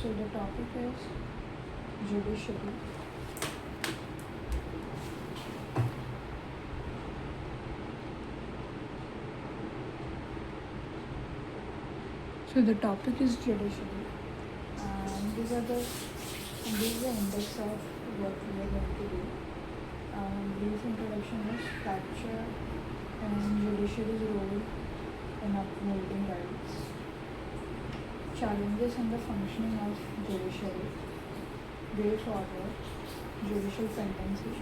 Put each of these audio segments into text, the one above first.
So the topic is judiciary. So the topic is judiciary, and this is the index of what we are going to do. Brief introduction is structure and judiciary's role in upholding rights. Challenges in the functioning of judiciary. Way forward. Judicial pendency.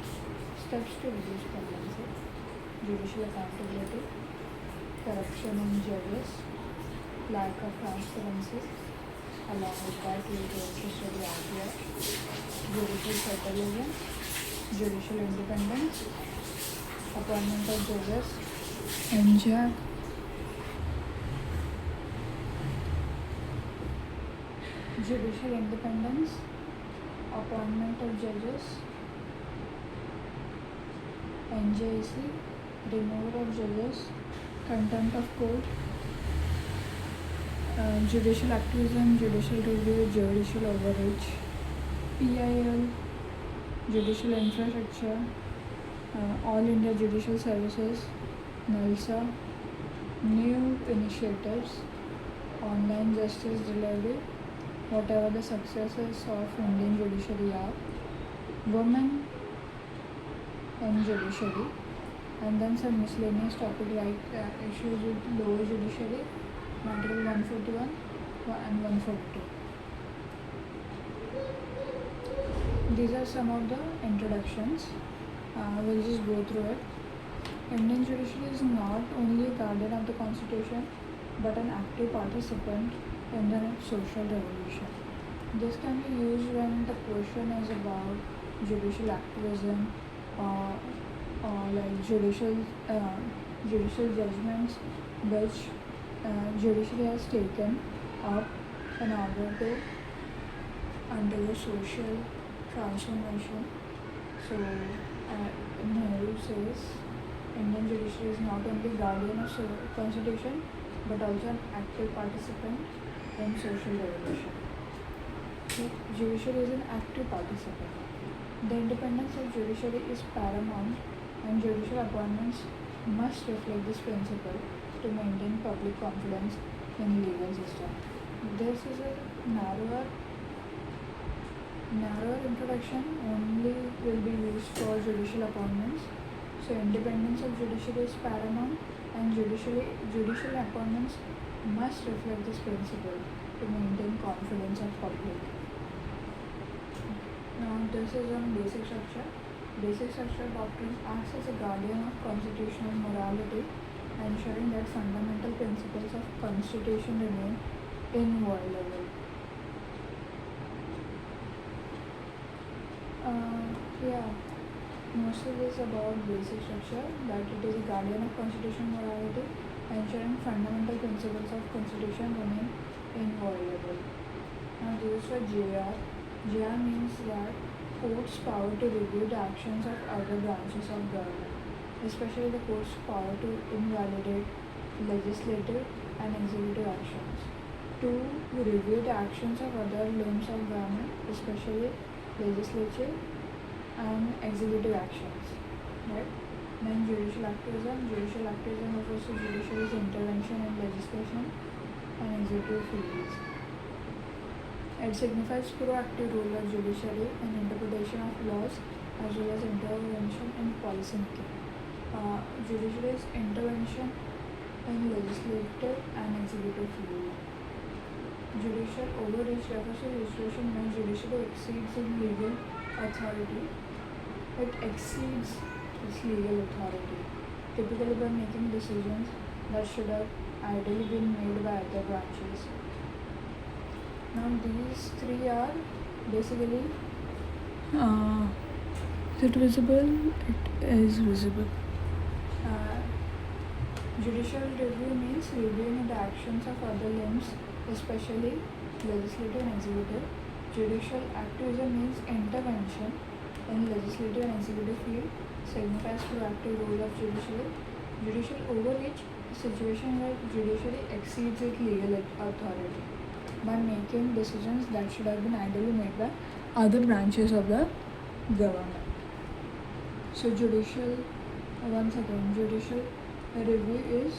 Steps to reduce pendency. Judicial accountability. Corruption in judges. Lack of transparency. Along with that, legal custody idea. Judicial federalism. Judicial independence. Appointment of judges. NJAB. Judicial independence, appointment of judges, NJC, removal of judges, contempt of court, judicial activism, judicial review, judicial overreach, PIL, judicial infrastructure, All India Judicial Services, NALSA, new initiatives, online justice delivery, whatever the successes of Indian judiciary are, women in judiciary, and then some miscellaneous topic like issues with lower judiciary, Article 141 and 142. These are some of the introductions. We'll just go through it. Indian judiciary is not only a guardian of the constitution, but an active participant in the social revolution. This can be used when the question is about judicial activism or like judicial judgments which judiciary has taken up in order to undergo social transformation. So Nehru says Indian judiciary is not only guardian of constitution but also an active participant in social revolution. So, judiciary is an active participant. The independence of judiciary is paramount, and judicial appointments must reflect this principle to maintain public confidence in the legal system. This is a narrower introduction only will be used for judicial appointments. So independence of judiciary is paramount, and judicial appointments must reflect this principle to maintain confidence of public. Now this is on basic structure. Basic structure doctrine acts as a guardian of constitutional morality, ensuring that fundamental principles of constitution remain inviolable. Most of this about basic structure, that it is a guardian of constitutional morality, ensuring fundamental principles of constitution remain inviolable. Now this is for JR. JR means that court's power to review the actions of other branches of government, especially the court's power to invalidate legislative and executive actions, to review the actions of other limbs of government, especially legislative and executive actions, right? Then judicial activism. Judicial activism refers to judiciary's intervention in legislation and executive fields. It signifies proactive role of judiciary in interpretation of laws as well as intervention in policy making. Judiciary's intervention in legislative and executive field. Judicial overreach refers to a situation when judiciary exceeds its legal authority. It exceeds its legal authority, typically by making decisions that should have ideally been made by other branches. Now these three are basically is it visible? It is visible. Judicial review means reviewing the actions of other limbs, especially legislative and executive. Judicial activism means intervention in legislative and executive field, signifies proactive role of judiciary. Judicial overreach, a situation where judiciary exceeds its legal authority. by making decisions that should have been ideally made by other branches of the government. So judicial review is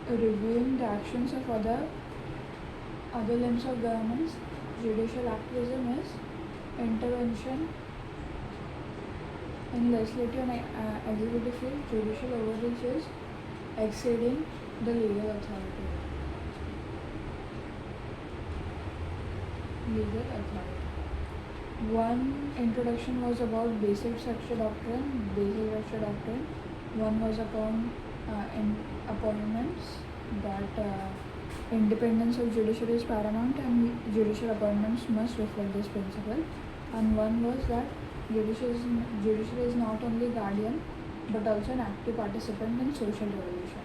reviewing the actions of other limbs of governments. Judicial activism is intervention in legislative and executive field. Judicial overreach is exceeding the legal authority. One introduction was about basic structure doctrine. One was upon appointments, that independence of judiciary is paramount and judicial appointments must reflect this principle. And one was that judiciary is not only guardian but also an active participant in social revolution.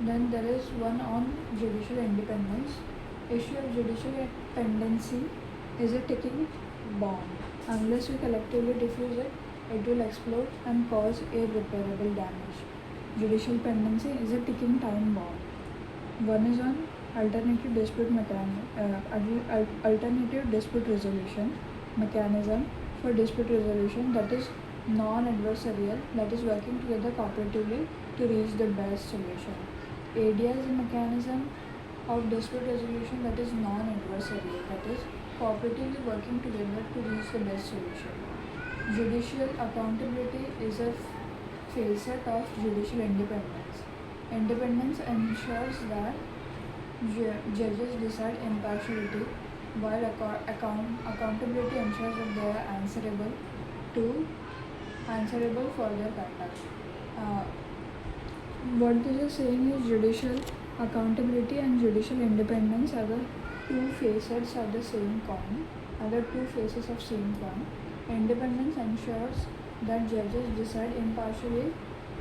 Then there is one on judicial independence. Issue of judicial pendency is a ticking bomb. Unless we collectively diffuse it, it will explode and cause irreparable damage. Judicial pendency is a ticking time bomb. One is on alternative dispute resolution mechanism for dispute resolution that is non-adversarial, that is working together cooperatively to reach the best solution. ADR is a mechanism of dispute resolution that is non-adversarial, that is cooperatively working together to reach the best solution. Judicial accountability is a facet of judicial independence. Independence ensures that judges decide impartiality, while accountability ensures that they are answerable for their conduct. What this is saying is judicial accountability and judicial independence are the two facets of the same coin, Independence ensures that judges decide impartially,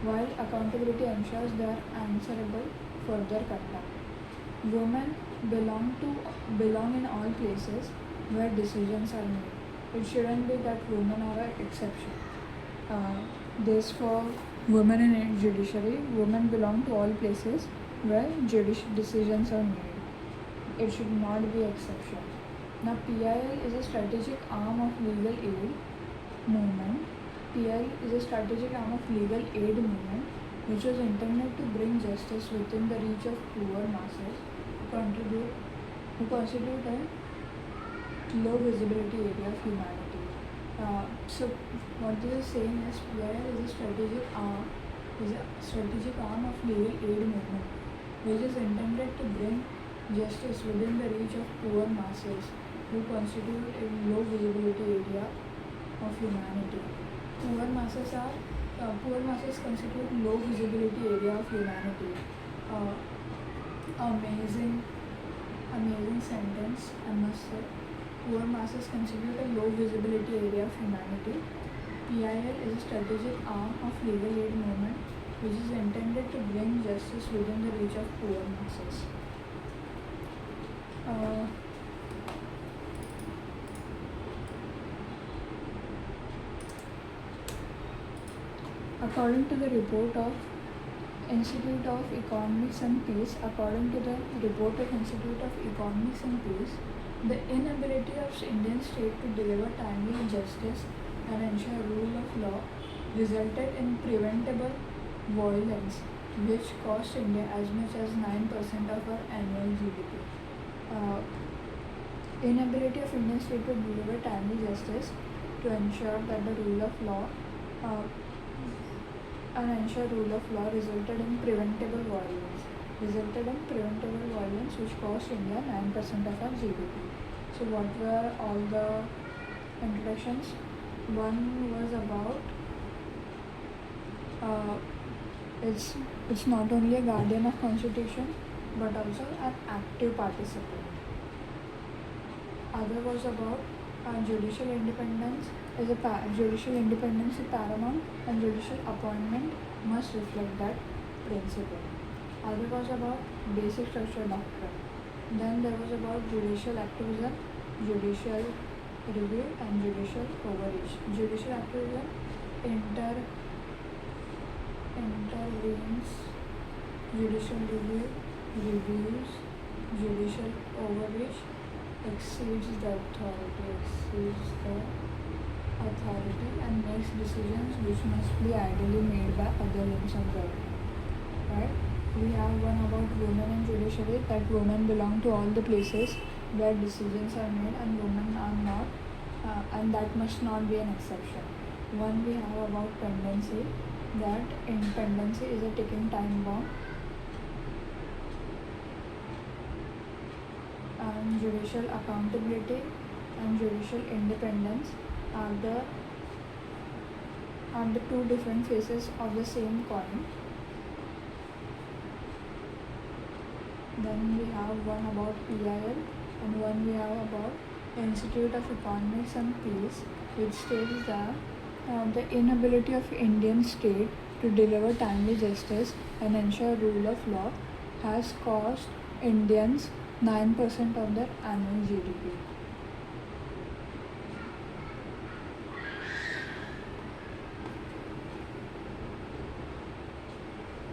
while accountability ensures they are answerable for their conduct. Women belong in all places where decisions are made. It shouldn't be that women are an exception. This for women in judiciary. Women belong to all places where judicial decisions are made. It should not be exception. Now, PIL is a strategic arm of legal aid movement. PIL is a strategic arm of legal aid movement which was intended to bring justice within the reach of poor masses who constitute a low visibility area of humanity. So what this is saying is PIL is a strategic arm of legal aid movement which is intended to bring justice within the reach of poor masses who constitute a low visibility area of humanity. Poor masses constitute low visibility area of humanity. Amazing sentence, I must say. Poor masses constitute a low visibility area of humanity. PIL is a strategic arm of legal aid movement which is intended to bring justice within the reach of poor masses. According to the report of Institute of Economics and Peace, the inability of Indian state to deliver timely justice and ensure rule of law resulted in preventable violence which cost India as much as 9% of our annual GDP. Inability of Indian state to deliver timely justice to ensure that the rule of law resulted in preventable violence which cost India 9% of our GDP. So what were all the introductions? One was about it's not only a guardian of constitution but also an active participant. Other was about judicial independence is paramount and judicial appointment must reflect that principle. Other was about basic structure doctrine. Then there was about judicial activism, judicial review and judicial overreach. Judicial activism intervenes judicial review reviews judicial overreach, exceeds the authority and makes decisions which must be ideally made by other limbs of government. Right? We have one about women in judiciary, that women belong to all the places where decisions are made and women are not, and that must not be an exception. One we have about pendency, that pendency is a ticking time bomb, and judicial accountability and judicial independence are the two different faces of the same coin. Then we have one about PIL and one we have about Institute of Economics and Peace, which states that the inability of Indian state to deliver timely justice and ensure rule of law has cost Indians 9% of their annual GDP.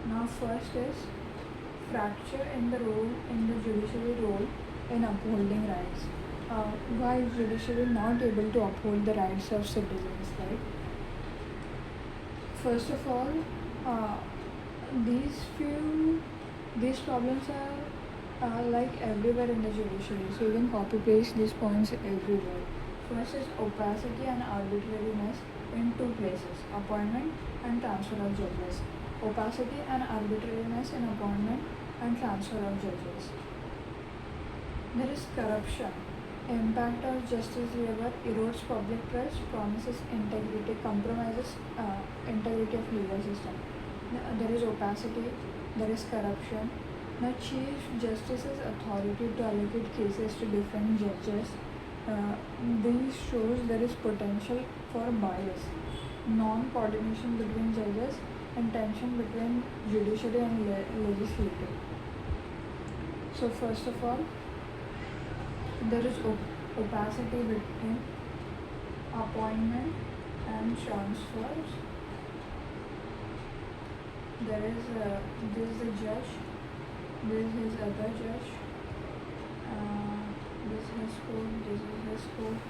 Now first is fracture in the judiciary role in upholding rights. Why is judiciary not able to uphold the rights of citizens, right? First of all, these problems are like everywhere in the judiciary, so you can copy paste these points everywhere. First is opacity and arbitrariness in two places: appointment and transfer of judges. Opacity and arbitrariness in appointment and transfer of judges. There is corruption. Impact of justice labor erodes public trust, promises integrity, compromises integrity of legal system. There is opacity, there is corruption. Now, Chief Justice's authority to allocate cases to different judges. These shows there is potential for bias, non-coordination between judges, and tension between judiciary and legislature. So first of all, there is opacity between appointment and transfers. There is this is the judge, this is his other judge, this is his court, this is his court,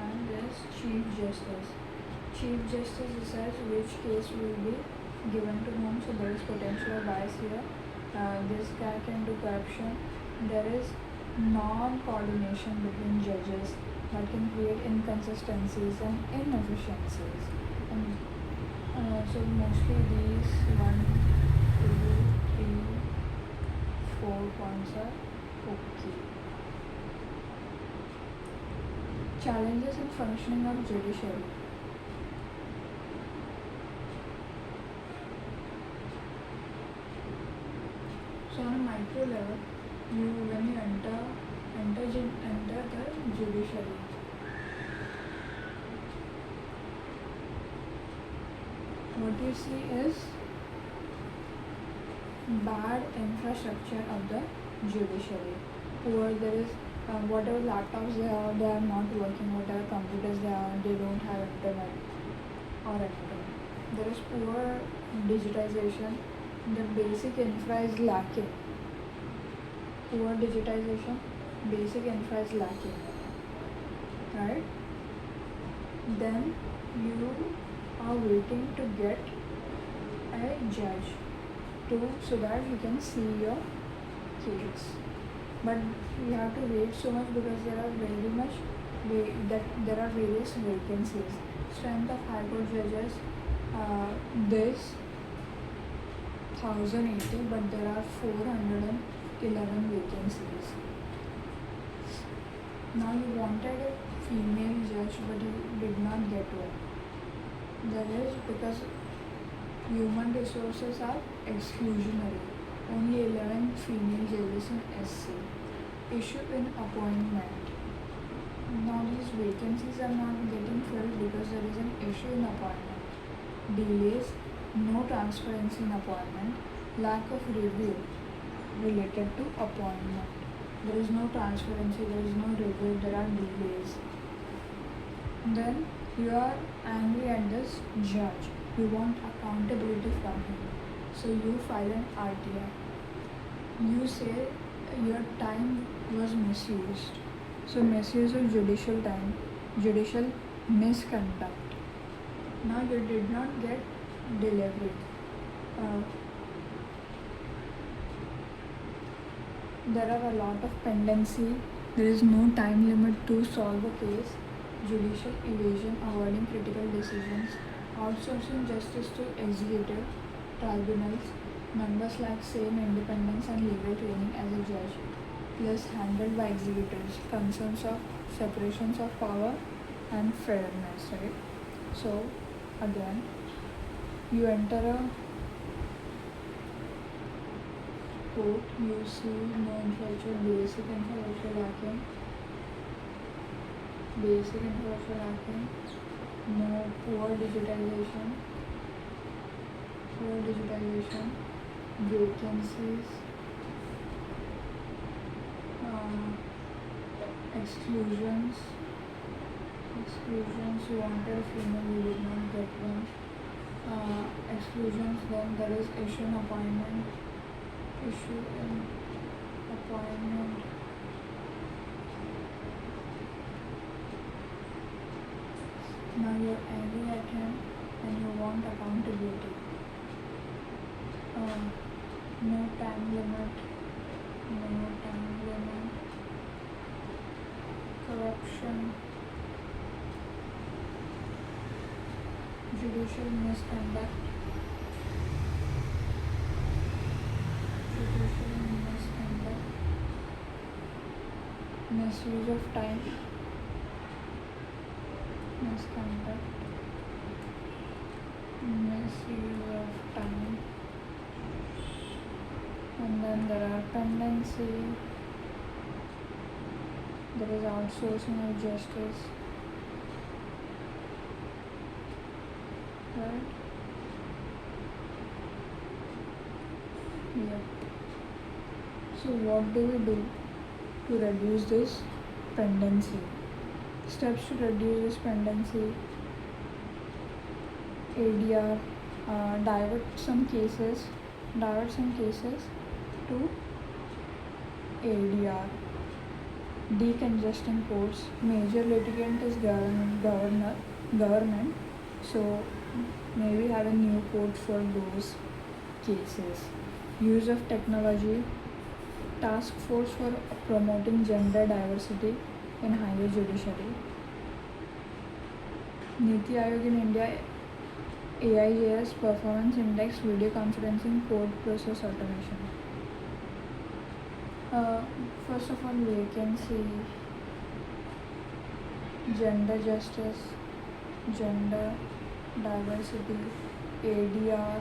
and this Chief Justice. Chief Justice decides which case will be given to whom, so there is potential bias here. This guy can do corruption. There is non-coordination between judges that can create inconsistencies and inefficiencies. So mostly these 1, 2, 3, 4 points are okay. Challenges in functioning of judiciary. So on a micro level, when you enter the judiciary, what you see is bad infrastructure of the judiciary. Poor, there is whatever laptops they are not working. Whatever computers they don't have internet or anything. There is poor digitization. The basic infra is lacking. Poor digitization, basic infra is lacking. Right? Then you are waiting to get a judge so that you can see your case. But you have to wait so much because there are various vacancies. Strength of High Court judges, this 1080, but there are 411 vacancies. Now you wanted a female judge, but you did not get one. That is because human resources are exclusionary. Only 11 female judges in SC. Issue in appointment. Now these vacancies are not getting filled because there is an issue in appointment. Delays, no transparency in appointment, lack of review related to appointment. There is no transparency, there is no review, there are delays. Then you are angry at this judge. You want accountability from him. So you file an RTI. you say your time was misused. So misuse of judicial time, judicial misconduct. Now you did not get delivery. Uh, there are a lot of pendency. There is no time limit to solve a case. Judicial evasion, avoiding critical decisions, outsourcing justice to executive tribunals. Members lack same independence and legal training as a judge, plus handled by executives. Concerns of separations of power and fairness, right? So, again, you enter a court, you see no infrastructure, basic infrastructure lacking, no poor digitization, vacancies, exclusions, you wanted a female, you did not get one, exclusions, then there is issue in appointment, now you're angry at him and you want accountability. No time limit, corruption, judicial misconduct, misuse of time, misconduct, misuse of time, and then there are pendency, there is outsourcing of justice, right? Yeah. So what do we do to reduce this pendency? Steps to reduce this pendency: ADR, divert some cases to ADR. Decongesting courts. Major litigant is government, so maybe have a new court for those cases. Use of technology. Task force for promoting gender diversity in higher judiciary. Niti Aayog in India, AIJS Performance Index, video conferencing, court process automation. First of all, vacancy, gender justice, gender diversity, ADR,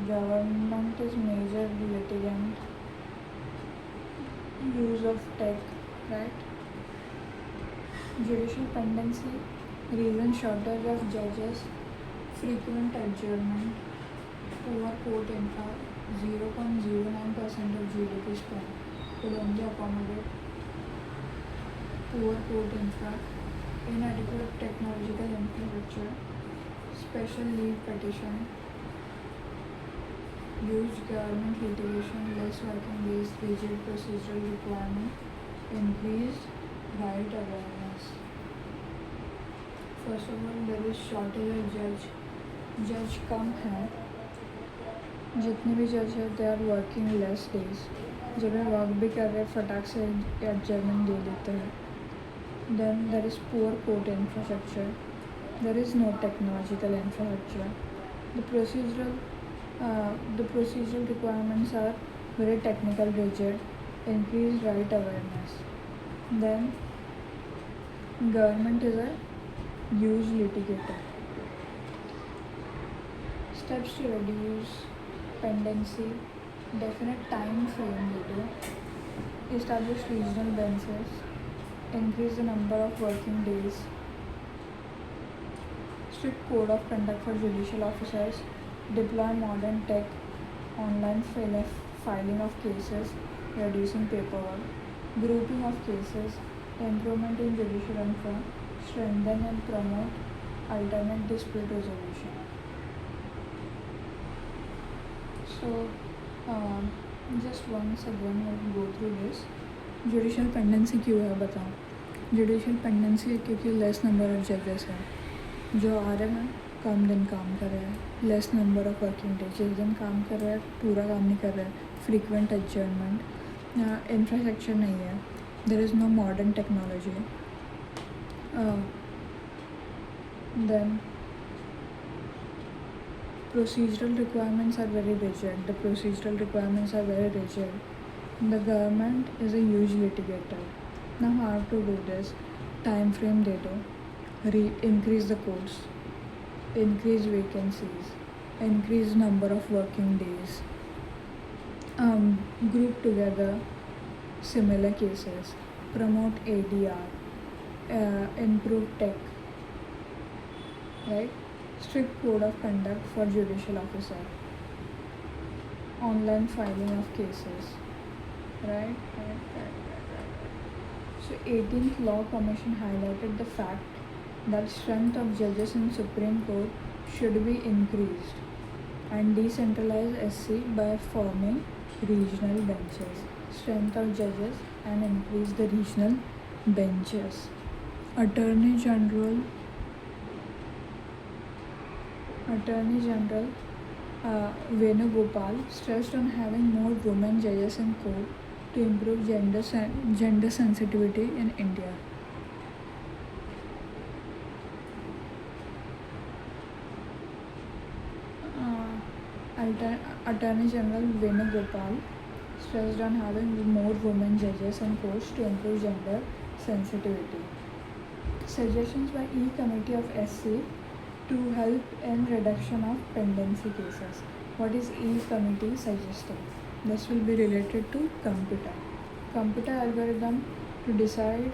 government is major litigant, use of tech, right? Judicial pendency, reason shortage of judges, frequent adjournment, poor court infra, 0.09% of GDP spent could only accommodate poor court infra, inadequate technological infrastructure, special leave petition, huge government litigation, less working days, rigid procedural requirement, increased right awareness. First of all, there is shortage of जज कम हैं, जितने भी जज हैं they are working less days, जब वे work भी कर रहे हैं फटाक से एडजर्नमेंट दे देते हैं. Then there is poor court infrastructure, there is no technological infrastructure, the procedural requirements are very technical rigid, increased right awareness. Then government is a huge litigator. Steps to reduce pendency, definite time frame video, establish regional benches, increase the number of working days, strict code of conduct for judicial officers, deploy modern tech, online filing of cases, reducing paperwork, grouping of cases, improvement in judicial infra, strengthen and promote alternate dispute resolution. So, Just once again we'll go through this. Judicial pendency क्यों है बताओ. Judicial pendency है क्योंकि less number of जजेस है जो आ रहे हैं, कम दिन काम कर रहे हैं, less number of working days, जिस दिन काम कर रहे हैं पूरा काम नहीं कर रहे हैं, फ्रीक्वेंट एडजर्नमेंट, इंफ्रास्ट्रक्चर नहीं है, there is no modern technology, then procedural requirements are very rigid. The procedural requirements are very rigid. The government is a huge litigator. Now how to do this? Time frame दे दो, increase the courts, increase vacancies, increase number of working days, group together similar cases, promote ADR, improve tech, right? Strict code of conduct for judicial officer, online filing of cases, right. So 18th Law Commission highlighted the fact that strength of judges in Supreme Court should be increased and decentralize SC by forming regional benches. Strength of judges and increase the regional benches. Attorney General Venugopal stressed on having more women judges in court to improve gender sensitivity in India. Attorney General Venugopal stressed on having more women judges in courts to improve gender sensitivity. Suggestions by E-Committee of SC to help in reduction of pendency cases. What is E-Committee suggesting? This will be related to computer algorithm to decide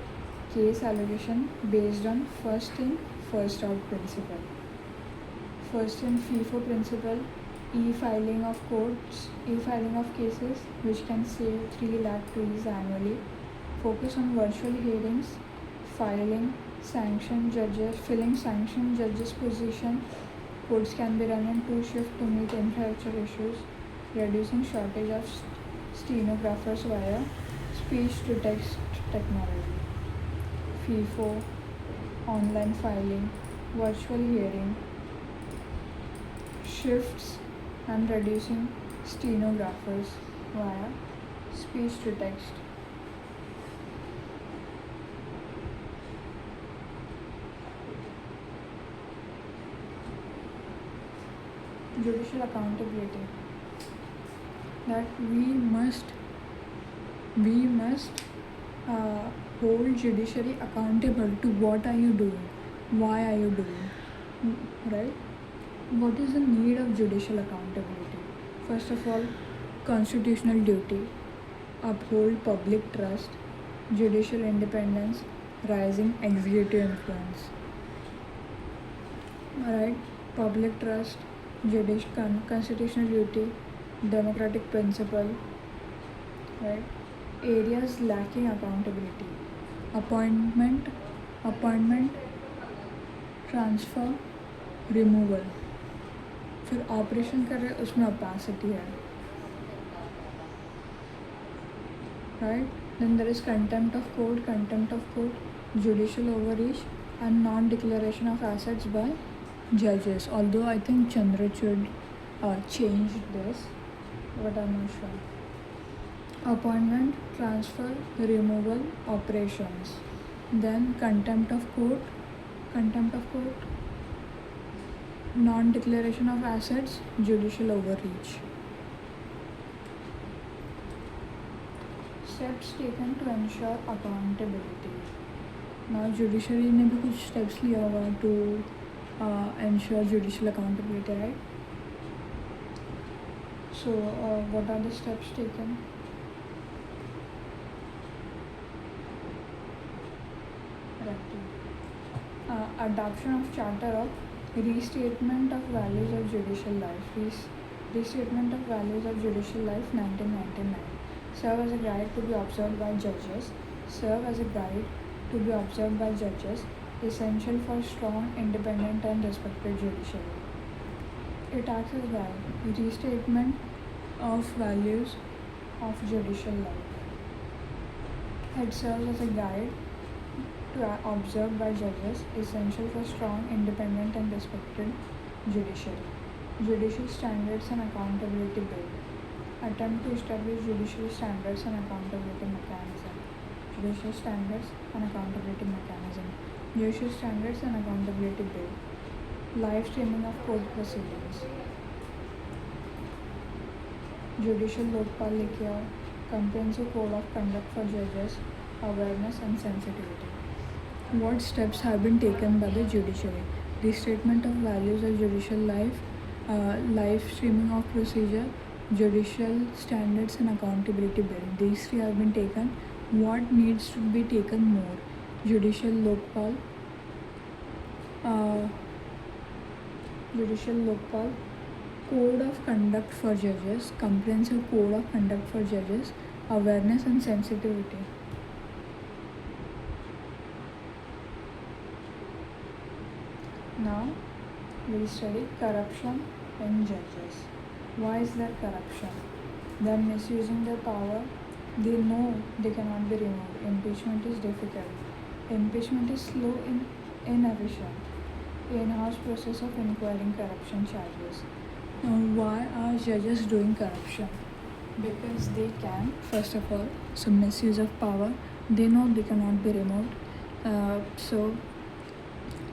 case allocation based on first in first out principle, first in FIFO principle, e-filing of cases which can save 3 lakh trees annually, focus on virtual hearings, filling sanctioned judges position. Courts can be run in 2 shifts to meet infrastructure issues, reducing shortage of stenographers via speech to text technology. FIFO, online filing, virtual hearing, shifts and reducing stenographers via speech to text. Judicial accountability, that we must hold judiciary accountable to what are you doing, why are you doing, right? What is the need of judicial accountability? First of all, constitutional duty, uphold public trust, judicial independence, rising executive influence, right? Public trust, constitutional duty, democratic principle, right? Areas lacking accountability, appointment, transfer, removal. फिर operation कर रहे उसमें opacity है, right? Then there is contempt of court, judicial overreach, and non-declaration of assets by judges. Although I think Chandrachud changed this, but I'm not sure. Appointment, transfer, removal, operations. Then contempt of court, non-declaration of assets, judicial overreach. Steps taken to ensure accountability. Now judiciary ने भी कुछ steps लिया होगा to ensure judicial accountability, right? So what are the steps taken? Adoption of Charter of Restatement of Values of Judicial Life. Restatement of Values of Judicial Life, 1999. Serve as a guide to be observed by judges. Essential for strong, independent and respected judiciary. It acts as guide. Restatement of values of judicial life. It serves as a guide observed by judges, essential for strong, independent, and respected judiciary. Judicial standards and accountability bill. Attempt to establish judicial standards and accountability mechanism. Judicial standards and accountability mechanism. Judicial standards and accountability bill. Live streaming of court proceedings. Judicial Lokpal लेके आओ. Comprehensive code of conduct for judges, awareness and sensitivity. What steps have been taken by the judiciary? The statement of values of judicial life, live streaming of procedure, judicial standards and accountability bill. These three have been taken. What needs to be taken more? Judicial Lokpal, code of conduct for judges, comprehensive code of conduct for judges, awareness and sensitivity. Now we'll study corruption in judges. Why is there corruption? They are misusing their power. They know they cannot be removed. Impeachment is difficult. Impeachment is slow and inefficient. In-house process of inquiring corruption charges. Now, why are judges doing corruption? Because they can, first of all, so misuse of power. They know they cannot be removed.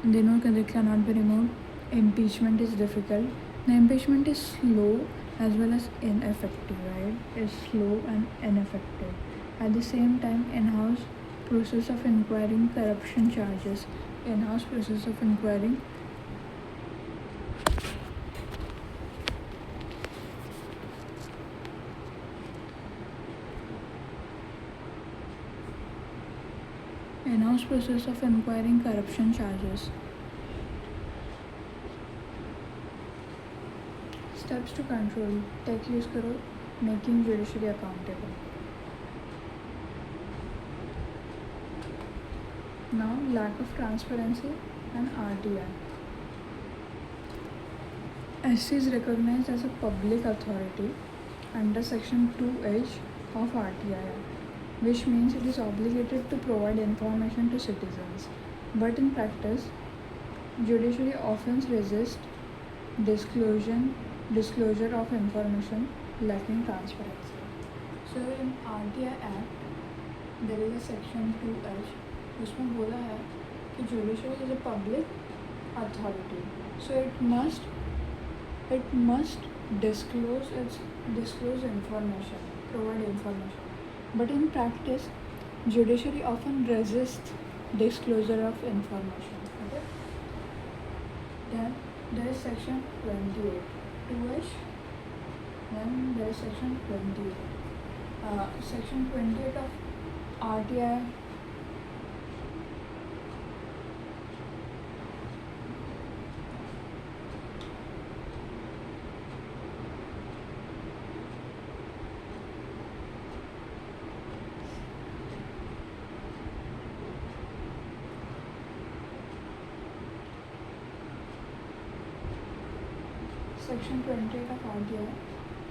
They know they cannot be removed. Impeachment is difficult. The impeachment is slow as well as ineffective, right? It's slow and ineffective. At the same time, in-house process of inquiring corruption charges. In-house process of inquiring corruption charges. Steps to control. Tech use karo, making judiciary accountable. Now, lack of transparency and RTI. SC is recognized as a public authority under Section 2H of RTI, which means it is obligated to provide information to citizens. But in practice, judiciary often resists disclosure of information, lacking transparency. So in RTI Act, there is a Section 2H, उसमें बोला है कि judiciary is a public authority, so it must disclose information, provide information. But in practice, judiciary often resists disclosure of information. Okay? Then there is Section 28. 2H. Then there is Section 28. Section 28 of RTI. Section 28 of RTI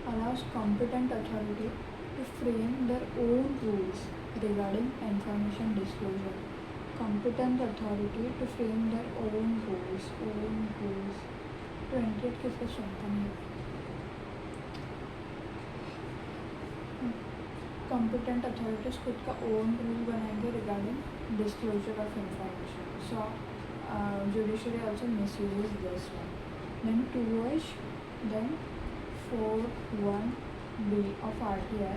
allows competent authority to frame their own rules regarding information disclosure. Competent authority to frame their own rules. 28 किसका सुनता नहीं? Competent authorities खुद का own rule बनाएंगे regarding disclosure of information. So, judiciary also misuses this one. Then 2H, then 4(1)(b) of RTI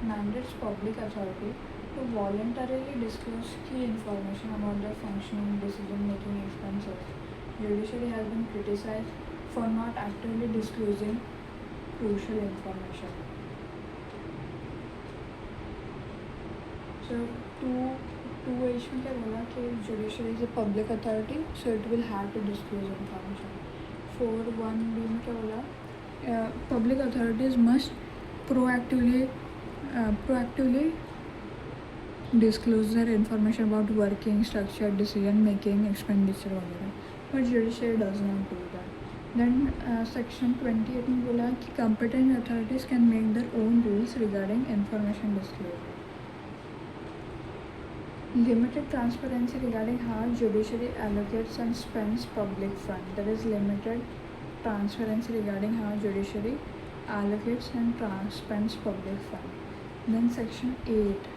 mandates public authority to voluntarily disclose key information about their functioning, decision-making expenses. Judiciary has been criticized for not actively disclosing crucial information. So 2H में क्या बोला कि judiciary is a public authority, so it will have to disclose information. 4(1)(b) में क्या बोला? Public authorities must proactively disclose their information about working, structure, decision making, expenditure वगैरह. But judiciary does not do that. Then section 28 में बोला कि competent authorities can make their own rules regarding information disclosure. Limited transparency regarding how judiciary allocates and spends public fund. There is limited transparency regarding how judiciary allocates and spends public fund. Then section 8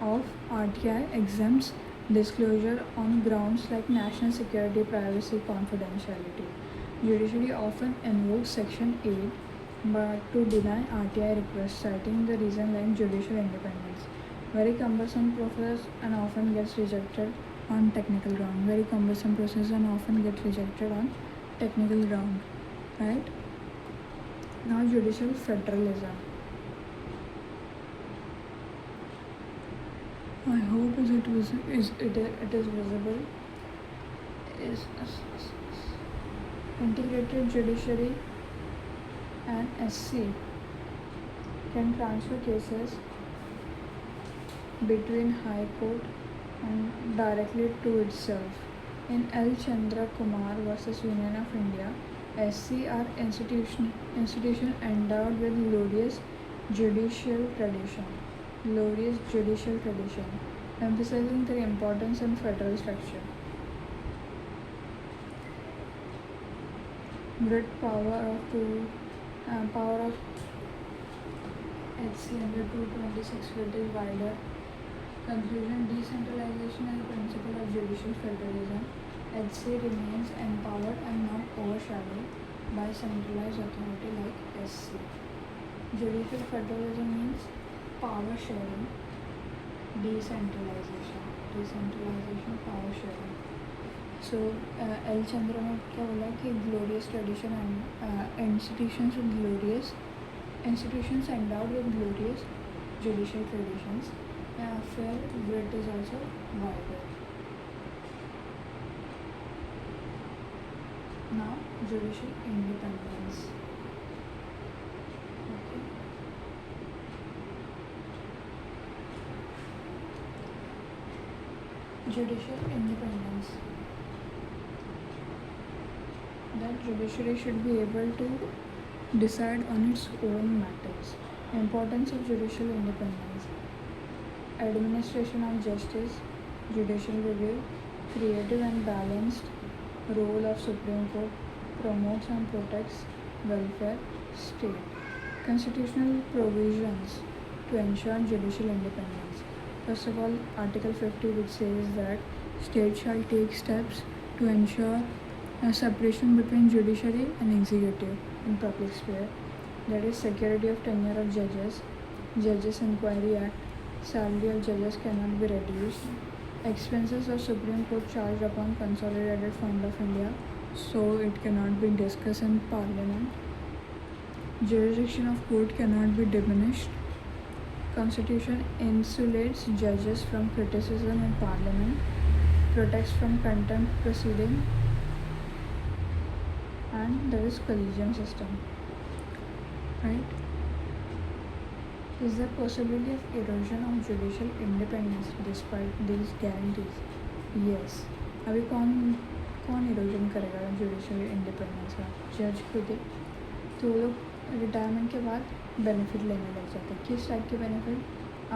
of RTI exempts disclosure on grounds like national security, privacy, confidentiality. Judiciary often invokes section 8 but to deny RTI requests, citing the reason like judicial independence. Very cumbersome process and often gets rejected on technical ground. Very cumbersome process and often gets rejected on technical ground. Right? Now judicial federalism. I hope it is visible. Is integrated judiciary and SC can transfer cases between High Court and directly to itself. In L. Chandra Kumar versus Union of India, SC are institution endowed with glorious judicial tradition, emphasizing their importance in federal structure. Great power of HC under 226 feet is wider. Conclusion: decentralization is a principle of judicial federalism. HC remains empowered and not overshadowed by centralized authority like SC. Judicial federalism means power sharing, decentralization, power sharing. So L. Chandra ने क्या बोला कि glorious tradition and institutions endowed with glorious judicial traditions. Fair grit is also wider. Now judicial independence. Okay. Judicial independence. That judiciary should be able to decide on its own matters. Importance of judicial independence. Administration of justice, judicial review, creative and balanced role of Supreme Court, promotes and protects welfare state. Constitutional provisions to ensure judicial independence. First of all, Article 50, which says that states shall take steps to ensure a separation between judiciary and executive in public sphere. That is security of tenure of judges, Judges Inquiry Act, salary of judges cannot be reduced, expenses of Supreme Court charged upon Consolidated Fund of India, so it cannot be discussed in Parliament. Jurisdiction of court cannot be diminished. Constitution insulates judges from criticism in Parliament, protects from contempt proceeding, and there is collegium system. Right? Is there possibility of erosion of judicial independence despite these guarantees? Yes. अभी कौन erosion करेगा judicial independence का? जज खुद ही. तो वो लोग retirement के बाद बेनिफिट लेने लग जाते हैं. किस टाइप के बेनिफिट?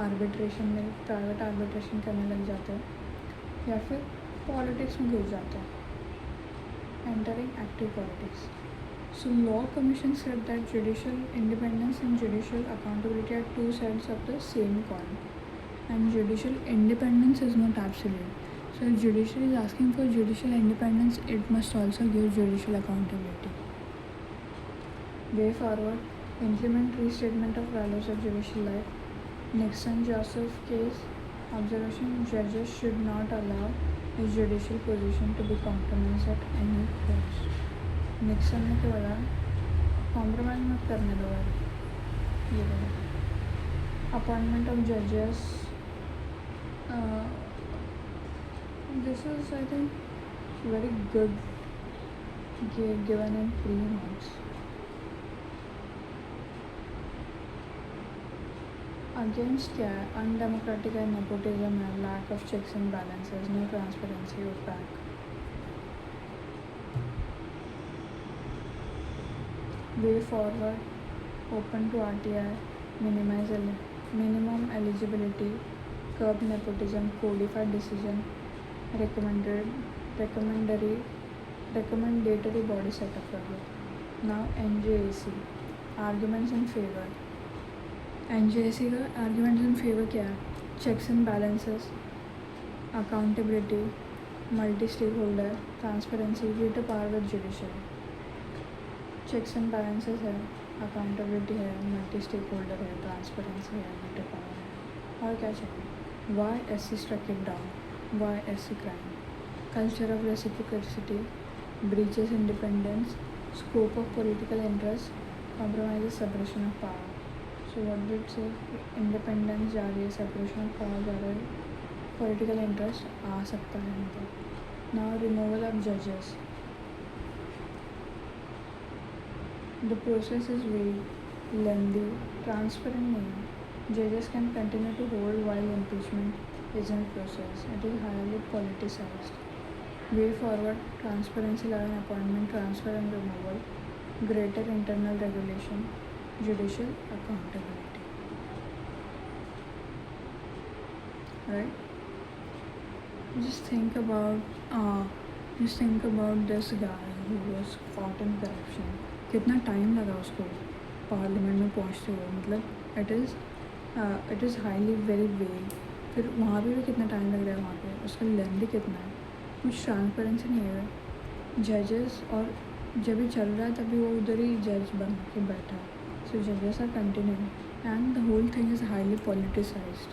आर्बिट्रेशन में प्राइवेट आर्बिट्रेशन करने लग जाते हैं या फिर पॉलिटिक्स में घुस जाते हैं. Entering active politics. So law commission said that judicial independence and judicial accountability are two sides of the same coin, and judicial independence is not absolute. So if judiciary is asking for judicial independence, it must also give judicial accountability. Way forward, implement restatement of values of judicial life. Nixon Joseph case observation: judges should not allow his judicial position to be compromised at any cost. Nixon ने क्या बोला? Compromise मत करने दो यार. ये बोला appointment of जजेस. This is I think very good given in pre-notes. Against क्या है? अनडेमोक्रेटिक है, नेपोटिज्म है, lack of checks and balances, no transparency of bank. way forward, open to RTI, minimum eligibility, curb nepotism, codified decision, recommendatory body setup कर लो. Now NJAC arguments in favor. NJAC का arguments in favor क्या है? Checks and balances, accountability, multi-stakeholder, transparency, veto power with judiciary. Checks and balances है, accountability है, multi-stakeholder है, transparency है, veto power है. और क्या चाहिए? Why SC struck it down? Why SC crime? Culture of reciprocity, breaches independence, scope of political interest, compromises separation of power. So what did it say? Independence जा रही है, separation of power जा रहा है, political interest आ सकता है मतलब. Now removal of judges. The process is vague, lengthy, transparent नहीं है. Judges can continue to hold while impeachment is in process. It is highly politicized. Way forward, transparency law and appointment, transfer and removal, greater internal regulation, judicial accountability. Right? Just think about this guy who was caught in corruption. कितना time लगा उसको parliament में पहुंचते हुए. मतलब it is highly very vague. फिर वहाँ भी कितना टाइम लग रहा है वहाँ पे. उसका लेंथ कितना है. कुछ ट्रांसपेरेंसी नहीं है. जजेस और जब भी चल रहा है तभी वो उधर ही जज बन के बैठा है. सो जजेस are continuing and the whole thing is highly politicised.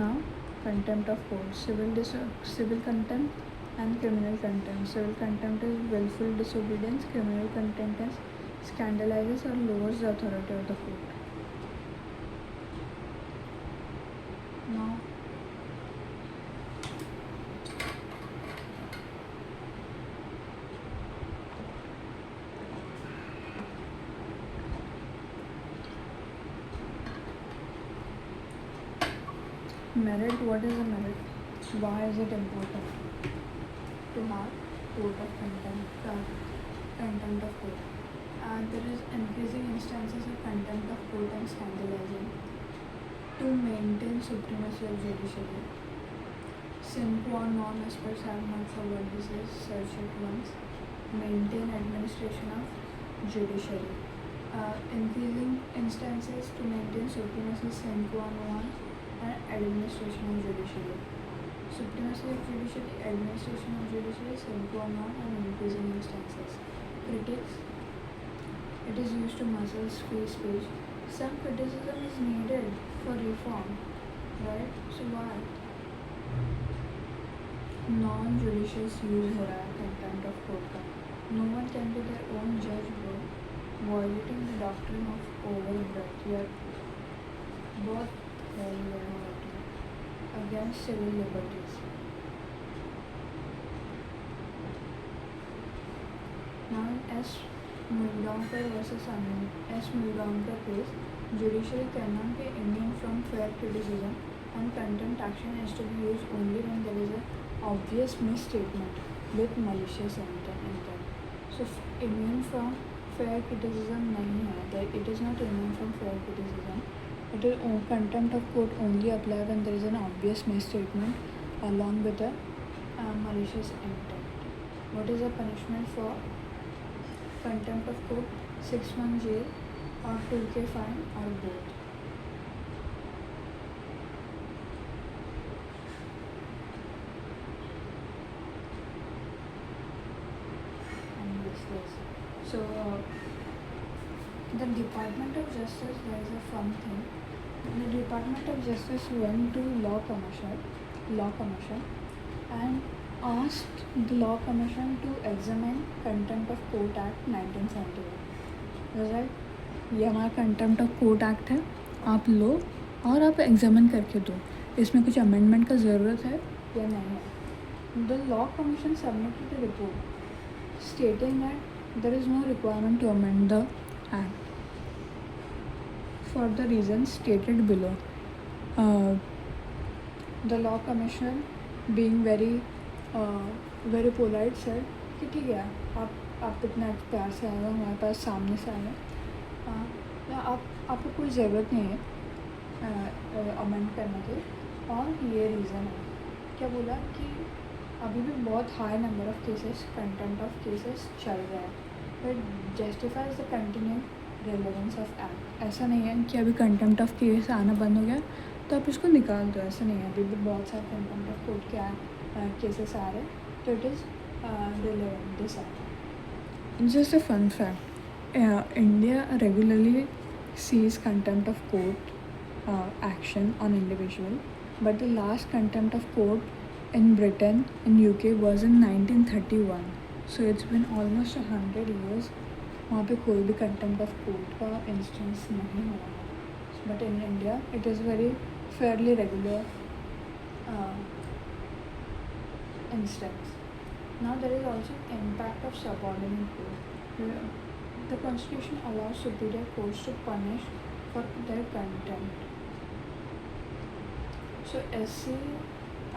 Now contempt of court, civil contempt and criminal contempt. Civil contempt is willful disobedience. Criminal contempt is scandalizes or lowers the authority of the court. Now merit. What is a merit? Why is it important to have court of contempt of court? There is increasing instances of contempt of court and scandalizing to maintain supremacy of judiciary. Sine qua non aspects have not followed. This is search it once. Maintain administration of judiciary. Increasing instances to maintain supremacy sine qua non and administration of judiciary. Supremacy of judiciary, administration of judiciary, sine qua non and increasing instances. Critics. It is used to muzzle free speech. Some criticism is needed for reform, right? So why? Non-judicious use हो रहा है contempt of court का. No one can be their own judge, bro. Violating the doctrine of over-breath. बहुत against civil liberties. Now S. Mulgaonkar versus S. Mulgaonkar case, judiciary cannot be immune from fair criticism and contempt action is to be used only when there is an obvious misstatement with malicious intent. So immune from fair criticism नहीं है. It is not immune from fair criticism. It is contempt of court only apply when there is an obvious misstatement along with a malicious intent. What is the punishment for contempt of court? 6 months jail or 2K fine or both. And this. So the Department of Justice, there is a fun thing. The Department of Justice went to Law Commission and asked the Law Commission to examine Contempt of Court Act 1971. Result, ये हमारा Contempt of Court Act है, आप लो और आप examine करके दो. इसमें कुछ अमेंडमेंट का ज़रूरत है या नहीं है. The Law Commission submitted a report stating that there is no requirement to amend the act for the reasons stated below. The Law Commission being very polite said कि ठीक है, आप आप इतना प्यार से आए हो हमारे पास, सामने से आए हो, आपको कोई ज़रूरत नहीं है अमेंड करने की। और ये रीज़न है, क्या बोला कि अभी भी बहुत high number of cases, content of cases चल रहा है, but justifies the continue relevance of act. ऐसा नहीं है कि अभी कंटेंट ऑफ केस आना बंद हो गया तो आप इसको निकाल दो, ऐसा नहीं है। अभी भी बहुत सारे कंटेंट ऑफ कोर्ट के केसेस आ रहे हैं, तो it is relevant this act. Just a fun fact, India regularly sees contempt of court action on individual, but the last contempt of court in Britain in UK was in 1931, so it's been almost 100 years वहाँ पे कोई भी contempt of court का instance नहीं हुआ है। But in India it is very fairly regular instance. Now there is also impact of subordinate court. The constitution allows superior courts to punish for their contempt. So SC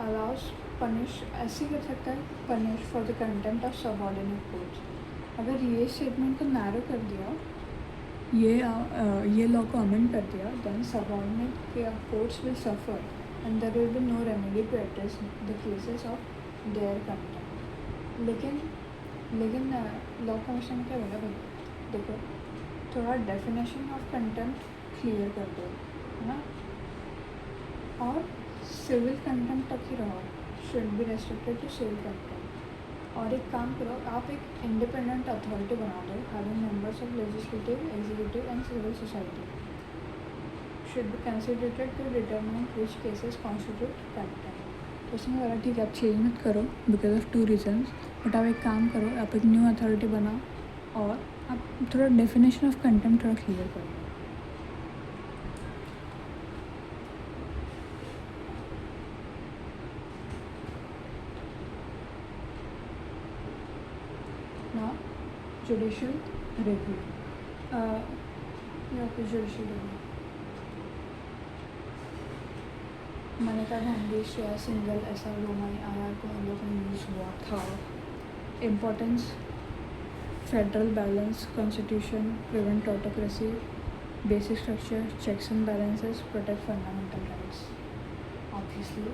allows punish, SC कर सकता है punish for the contempt of subordinate courts. अगर ये statement को narrow कर दिया, ये law को अमेंड कर दिया, then subordinate courts will suffer and there will be no remedy to address the cases of their contempt. लेकिन लॉ कमीशन क्या बोला भाई, देखो थोड़ा डेफिनेशन ऑफ कंटेम्प्ट क्लियर कर दो, है ना, और सिविल कंटेम्प्ट तक ही रहो, should be restricted to civil contempt. और एक काम करो, आप एक इंडिपेंडेंट अथॉरिटी बना दो, having members of legislative, executive and civil society should be considerated to determine which cases constitute contempt. तो उसने बोला ठीक है आप चेंज मत करो बिकॉज ऑफ 2 रीजन्स, बट आप एक काम करो, आप एक न्यू अथॉरिटी बनाओ और आप थोड़ा डेफिनेशन ऑफ कंटेम्प्ट थोड़ा क्लियर करो। Now, judicial review. यहाँ पे judicial review मैंने कहा लैंग्वेज सिंगल ऐसा रोमाई आया को हम लोग में यूज़ हुआ था। Importance, federal balance, constitution, prevent autocracy, basic structure, checks and balances, protect fundamental rights. Obviously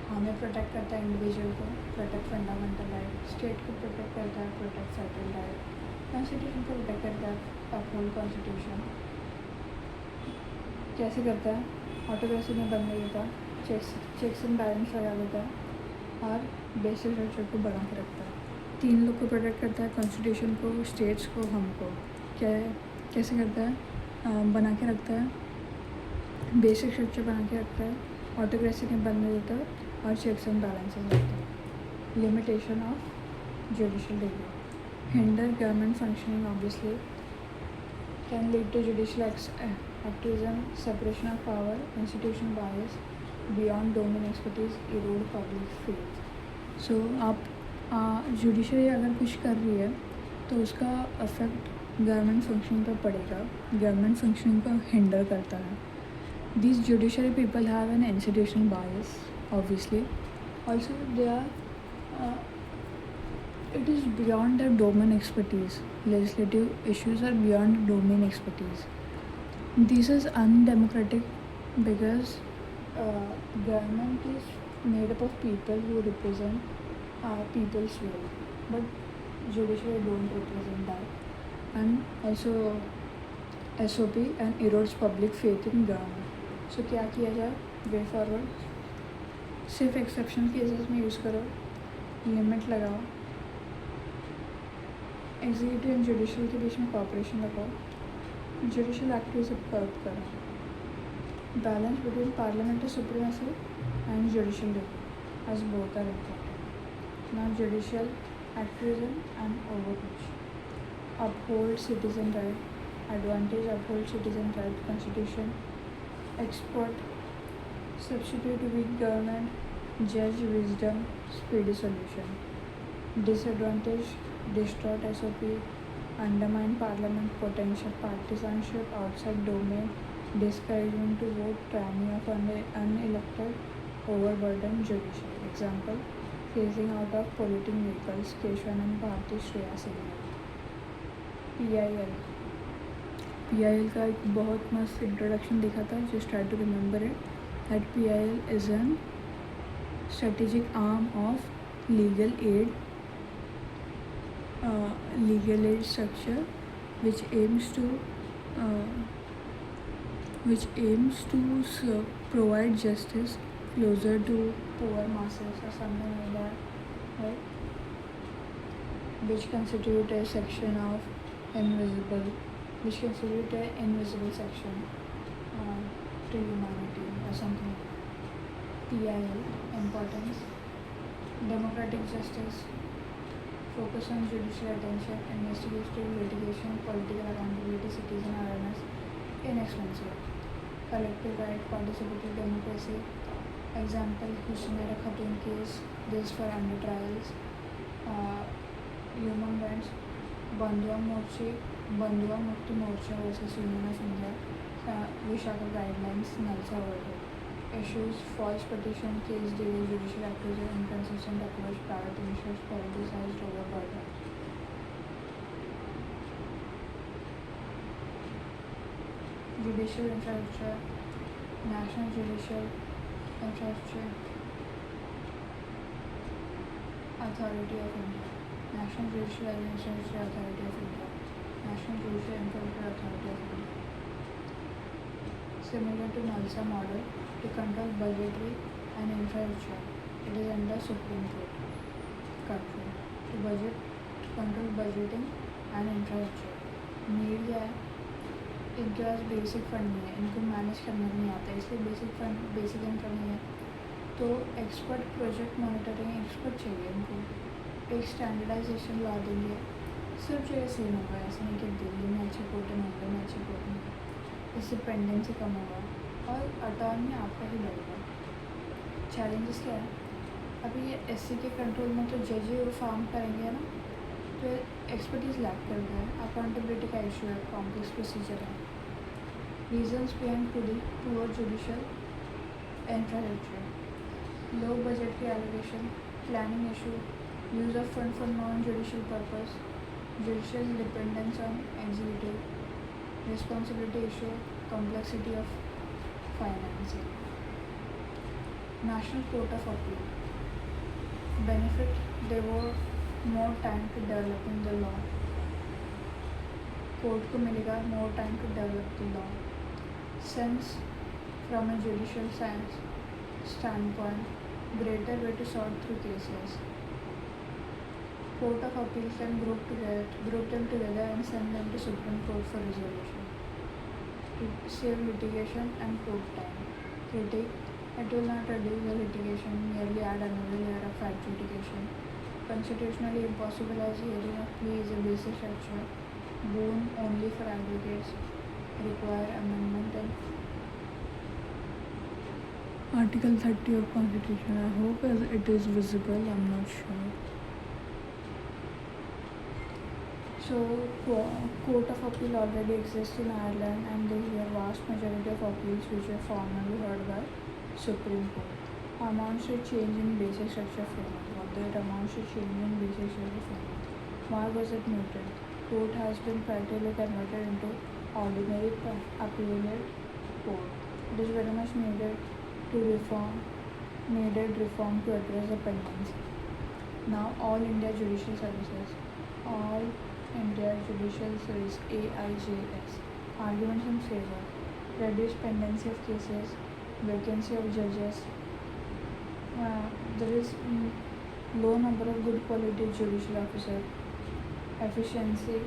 हमें प्रोटेक्ट करता है इंडिविजुअल को, प्रोटेक्ट फंडामेंटल राइट, स्टेट को प्रोटेक्ट करता है, प्रोटेक्ट फेडरल राइट, कॉन्स्टिट्यूशन को प्रोटेक्ट करता है, अपहोल्ड कॉन्स्टिट्यूशन। कैसे करता है, ऑटोक्रेसी में बनने देता, चेक्स एंड बैलेंस लगा देता है और बेसिक स्ट्रक्चर को बना के रखता है। 3 लोग को प्रोटेक्ट करता है, कॉन्स्टिट्यूशन को, स्टेट्स को, हमको। कैसे करता है, बना के रखता है, बेसिक स्ट्रक्चर बना के रखता है, ऑटोक्रेसी में बनने देता है और चेक्स एंड बैलेंसेस रखता है। Limitation of judicial review, hinder government functioning, obviously can lead to judicial activism, separation of power, institution bias, beyond domain expertise, erode public faith. So आप जुडिशरी अगर कुछ कर रही है तो उसका अफेक्ट गवर्नमेंट फंक्शनिंग पर पड़ेगा, गवर्नमेंट फंक्शनिंग को हिंडर करता है। These judiciary people have an institutional bias, obviously. Also, it is beyond their domain expertise. Legislative issues are beyond domain expertise. This is undemocratic because government is made up of people who represent people's will, but judiciary don't represent that, and also SOP and erodes public faith in government. सो क्या किया जाए, way forward, सिर्फ exception cases में use करो, limit लगाओ, executive and judicial के बीच में कॉपरेशन लगाओ, जुडिशल एक्टिविज्म कर्ब करो, balance between parliamentary supremacy and judicial review as both are important. Now judicial activism and overreach, uphold citizen right, advantage uphold citizen right, constitution, export, substitute weak government, judge wisdom, speedy solution. Disadvantage, distort SOP, undermine parliament, potential partisanship outside domain, discouragement to vote, tyranny of unelected, overburden judiciary. Example, phasing out of polluting vehicles, Keshwanand Bharti Shreya signal. PIL का एक बहुत मस्त introduction देखा था, just try to remember it, that PIL is an strategic arm of legal aid structure which aims to provide justice closer to poor masses or something like that, right? Which constitute an invisible section to humanity or something like that. PIL importance: democratic justice, focus on judicial attention, investigative litigation, political accountability, citizen awareness, inexpensive. Collective right, participatory democracy. Example: Husnaira Khatun case, this for under trials. Human rights: Bandhuwa Mukti Morcha versus Union of India, Vishaka guidelines, Nalsa verdict. Issues: false petition, case delay, judicial accusation, inconsistent approach, private initiatives, politicized overburden. Judicial infrastructure, National Judicial Infrastructure Authority of India, National Judicial Infrastructure Authority of India, National Judicial Infrastructure Authority of India. Similar to NALSA model, to control budgetary and infrastructure, it is under Supreme Court control. To control budgeting and infrastructure, need क्या है, इनके पास basic fund नहीं है, इनको manage करना नहीं आता, इसलिए बेसिक इनकम नहीं है, तो एक्सपर्ट प्रोजेक्ट मॉनिटरिंग एक्सपर्ट चाहिए इनको. एक स्टैंडर्डाइजेशन ला देंगे, सब जगह सेम होगा. ऐसा नहीं कि दिल्ली में अच्छे कोर्ट है, मुंबई में अच्छे कोर्ट है. इससे पेंडेंसी कम होगा और अटॉर्नी आपका ही बढ़ेगा. चैलेंजेस क्या है, अभी ये SC के कंट्रोल में तो जज ही फार्म करेंगे ना, तो एक्सपर्टीज़ लैक कर रहा है. अकाउंटेबिलिटी का इशू है, कॉम्प्लेक्स प्रोसीजर है. Reasons behind poor judicial infrastructure, low budget की allocation, planning issue, use of fund for non judicial purpose, judicial dependence on executive, responsibility issue, complexity of financing. National Court of Appeal benefit: there were more time to developing the law. Court को मिलेगा more time to develop the law. Sense from a judicial science standpoint, greater way to sort through cases. Court of Appeal can group them together and send them to Supreme Court for resolution. To save litigation and court time. Critique: it will not reduce the litigation, merely add another layer of adjudication. Constitutionally impossible as hearing of plea is a basic structure. Boon only for advocates. Require amendment and Article 30 of Constitution. I hope it is visible, I'm not sure. So, Court of Appeal already exists in Ireland, and they hear vast majority of appeals which are formally heard by Supreme Court. Amounts to change in basic structure framework. What that amounts to change in basic structure framework. Why was it muted? Court has been practically converted into ordinary appellate court. It is very much needed reform to address the pendency. Now, All India Judicial Services, AIJS. Arguments in favor: reduce pendency of cases, vacancy of judges. There is low number of good quality judicial officers. Efficiency,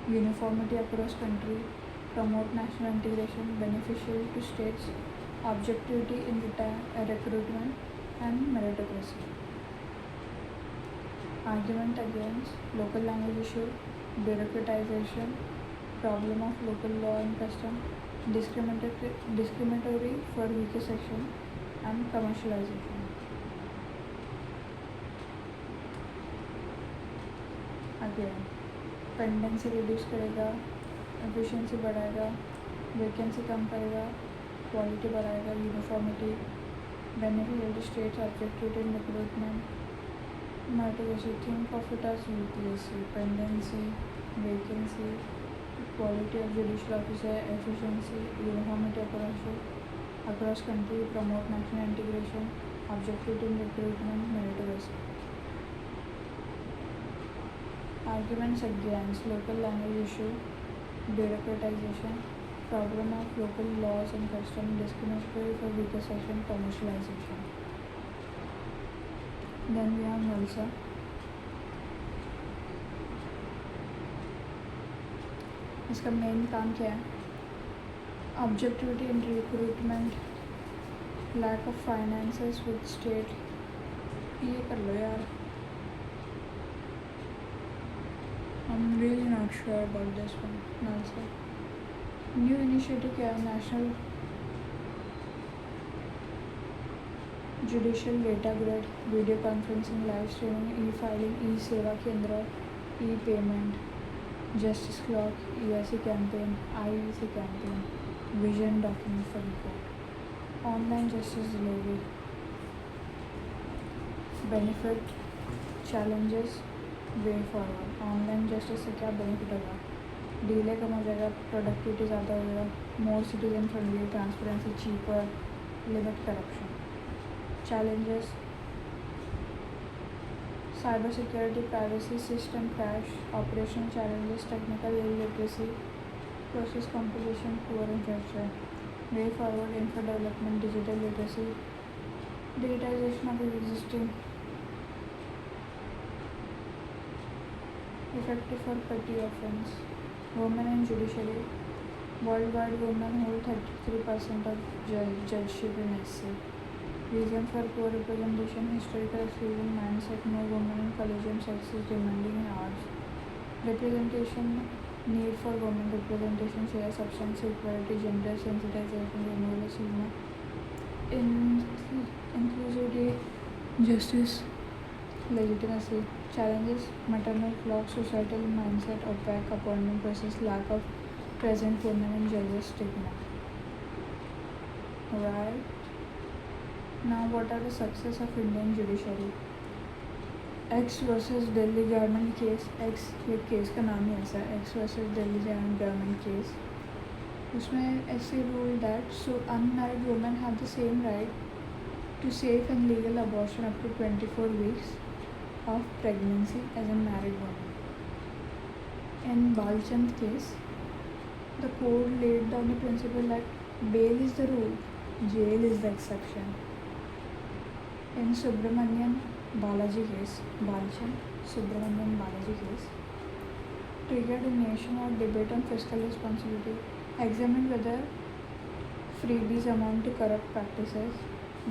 uniformity across country, promote national integration, beneficial to states, objectivity in recruitment, and meritocracy. Argument against local language issue, bureaucratization, problem of local law and custom, discriminatory for weaker section, and commercialization. Again, pendency reduce करेगा, efficiency बढ़ाएगा, vacancy कम करेगा, quality बढ़ाएगा, uniformity Beneficial states objective in recruitment. Motivation. Think of it as literacy, pendency, vacancy, quality of judicial officer, efficiency, uniformity across country, promote national integration, objective in recruitment, meritocracy. Arguments against local language issue, bureaucratization, problem of local laws and custom, discriminatory for weaker section, commercialization. Then we have NALSA. इसका main काम क्या है? Objectivity in recruitment, lack of finances with state. ये कर लो यार. I'm really not sure about this one. NALSA. New initiative क्या है? National judicial data grid, video conferencing, live streaming, e filing, e Sewa Kendra, e payment, justice clock, EIC campaign, IEC campaign, vision document for report, online justice delivery. Benefit, challenges, way forward. Online justice से क्या benefit होगा? Delay कम हो जाएगा, productivity ज़्यादा हो जाएगा, more citizen friendly, transparency, cheaper, limit corruption. Challenges, cyber security, privacy, system crash, operational challenges, technical illiteracy, process complication, poor infrastructure. Way forward, info development, digital literacy, digitization of existing, effective for petty offense. Women in judiciary, worldwide women hold 33% of judgeship in SC. Reason for poor representation, historical exclusion mindset, no women in collegium, sexist demanding in arts. Representation, need for women representation, share substance equality, gender sensitization, removal of stigma, inclusivity, justice, legitimacy. Challenges, maternal clock, societal mindset, opaque appointment process, lack of present women in judges stigma. Right. Now, what are the success of Indian judiciary? X versus Delhi government case. X ये case का नाम ही ऐसा है, X versus Delhi government case. उसमें ऐसे rule that so unmarried women have the same right to safe and legal abortion up to 24 weeks of pregnancy as a married woman. In Balchand case, the court laid down the principle that bail is the rule, jail is the exception. In Subramanian Balaji case, Balchand Subramanian Balaji case, triggered a nationwide debate on fiscal responsibility, examined whether freebies amount to corrupt practices,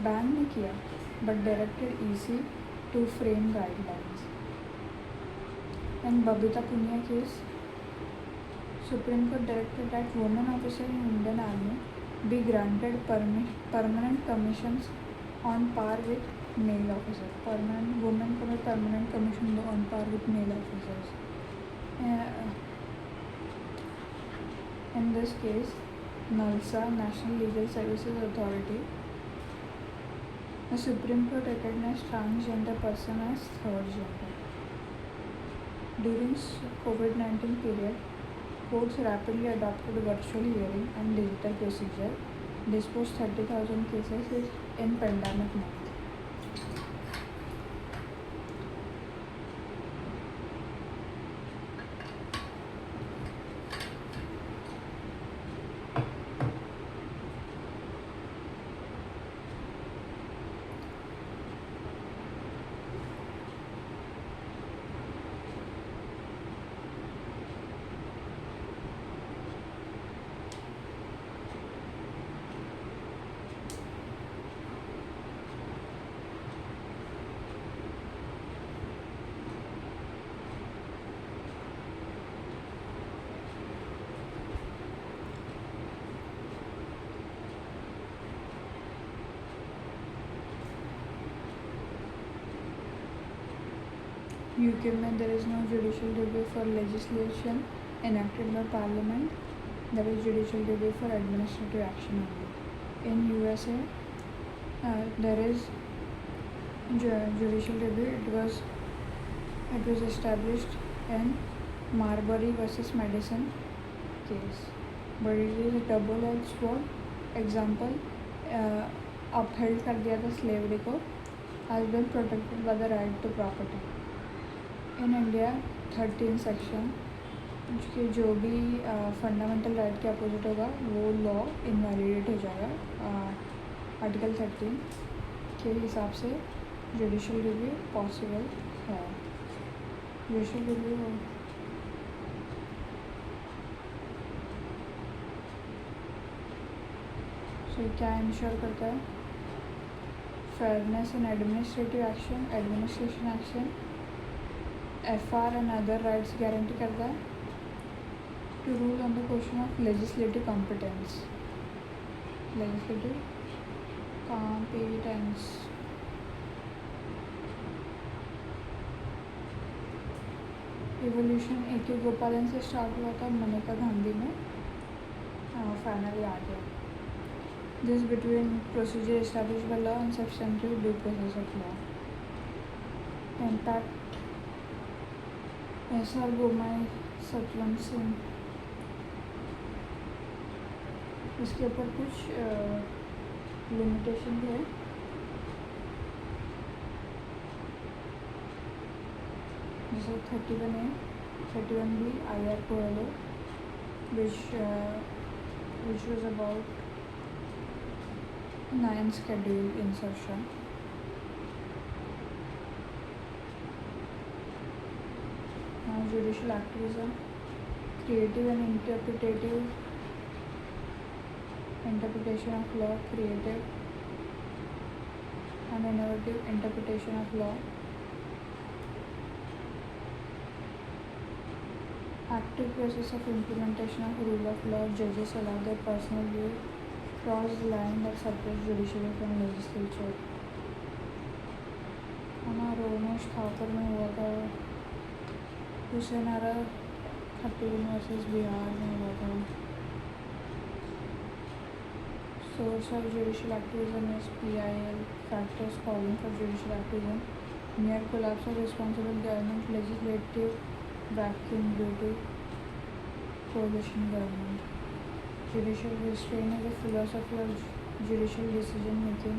ban नहीं किया, but directed EC to frame guidelines. In Babita Punia case, Supreme Court directed that women officers in Indian Army be granted permanent commissions on par with male officers. Permanent women को permanent commission दो on par with male officers. In this case, NALSA, National Legal Services Authority, the Supreme Court recognized transgender person as third gender. During COVID-19 period, courts rapidly adopted virtual hearing and digital procedure, disposed 30,000 cases in pandemic month. UK में there is no judicial review for legislation enacted by Parliament. There is judicial review for administrative action only. In USA, There is judicial review. It was established in Marbury versus Madison case, but it is a double-edged sword. Example, upheld कर दिया था slavery को, has been protected by the right to property. In India 13 section कि जो भी fundamental right के opposite होगा वो लॉ इनवैलिडेट हो जाएगा. आर्टिकल 13 के हिसाब से जुडिशल रिव्यू पॉसिबल है. जुडिशल रिव्यू क्या इंश्योर करता है? Fairness in administration action, FR and other rights guarantee करता है. To rule on the question of legislative competence. Evolution A.K. Gopalan से स्टार्ट हुआ था, मनेका गांधी में फाइनली आ गया. This between procedure established by law and substantive due process of law. Impact S.R. Bommai, Satwant Singh. इसके ऊपर कुछ लिमिटेशन है. जैसे 31A, 31B IR Coelho, which was about 9 schedule insertion. Judicial activism, creative and interpretation of law, creative and innovative interpretation of law. Active process of implementation of rule of law. Judges allow their personal view cross the line that separates judiciary from legislature. हमारा रोमेश थापर में हुआ था. हुसैन आरा खट्टून versus Bihar में हुआ था. Source of judicial activism is PIL. Factors calling for judicial activism: near collapse of responsible government, legislative vacuum due to coalition government. Judicial restraint is a philosophy of judicial decision making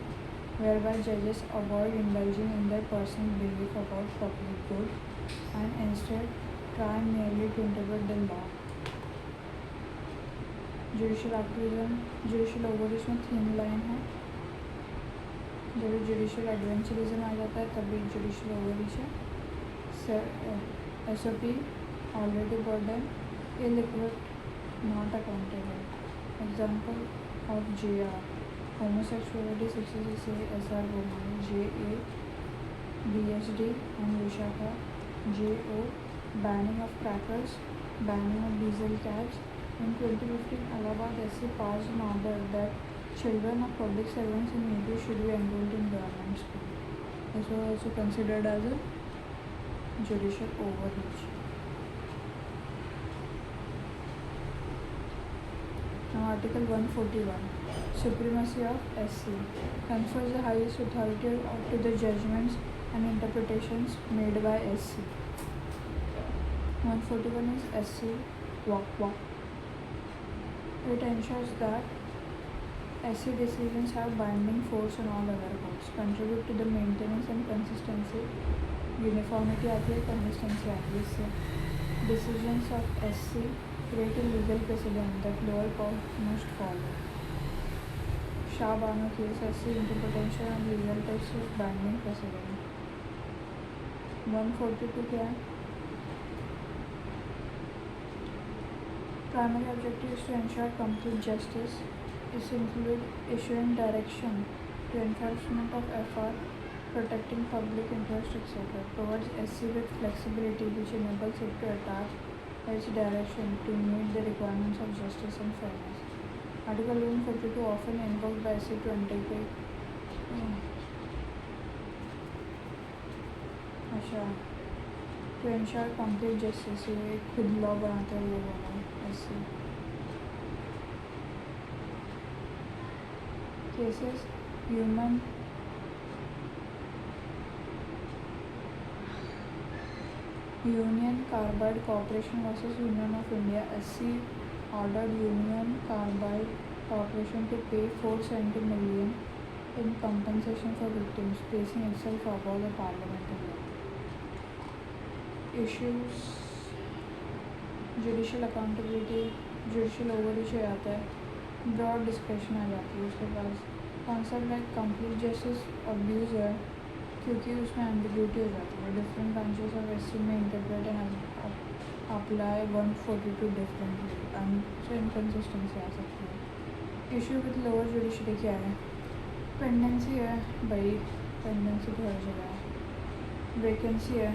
whereby judges avoid indulging in their personal belief about public good and instead try merely to interpret the law. Judicial activism, judicial overreach में 3 line है. जब judicial adventurism आ जाता है तभी judicial overreach है. SOP already burden, illiquid, not accountable. Example of JR: homosexuality 66A SR woman, JA BSD and Vishakha. JO banning of crackers, banning of diesel cabs. In 2015, Allahabad SC passed an order that children of public servants in UP should be enrolled in government school. This was also considered as a judicial overreach. Now, Article 141, Supremacy of SC, confers the highest authority to the judgments and interpretations made by SC. 141 is SC Wakwa. It ensures that SC decisions have binding force on all other courts, contribute to the maintenance and consistency, uniformity आती है, consistency आती है इससे. Decisions of SC create a legal precedent that lower courts must follow. Shah Bano case, SC interpretation and legal text is binding precedent. 142 क्या है? Primary objective is to ensure complete justice. This includes issuing direction to enforcement of FR, protecting public interest, etc. Provides SC with flexibility which enables it to adapt its direction to meet the requirements of justice and fairness. Article 142 often invoked by SC to undertake to ensure complete justice. ये खुद law बनाते हैं लोगों ने ऐसे. Cases Human Union Carbide Corporation versus Union of India. SC ordered Union Carbide Corporation to pay 470 million in compensation for victims, placing itself above the parliamentary law. Issues judicial accountability judicial overreach हो जाता है, broad description आ जाती है उसके पास. Concept like complete justice abuse है क्योंकि उसमें एम्बिग्यूटी हो जाती है. डिफरेंट ब्रांचेस ऑफ एससी में interpret and apply 142 differently and so inconsistency आ सकती है. इशू विद लोअर जुडिशरी क्या है? पेंडेंसी है भाई, पेंडेंसी तो हर जगह है. वैकेंसी है,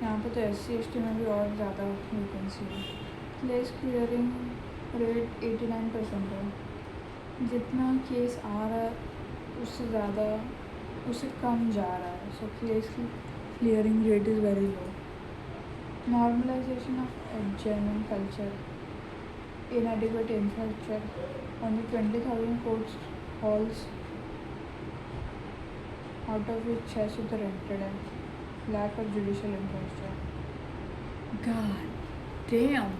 यहाँ पे तो SC/ST में भी और ज़्यादा वैकेंसी है. केस क्लियरिंग रेट 89% है. जितना केस आ रहा है उससे ज़्यादा उससे कम जा रहा है. सो केस की clearing rate is very low. Normalisation of genuine culture, inadequate infrastructure, only 20,000 courts halls out of which 600 तो rented है. Lack of judicial infrastructure. God damn.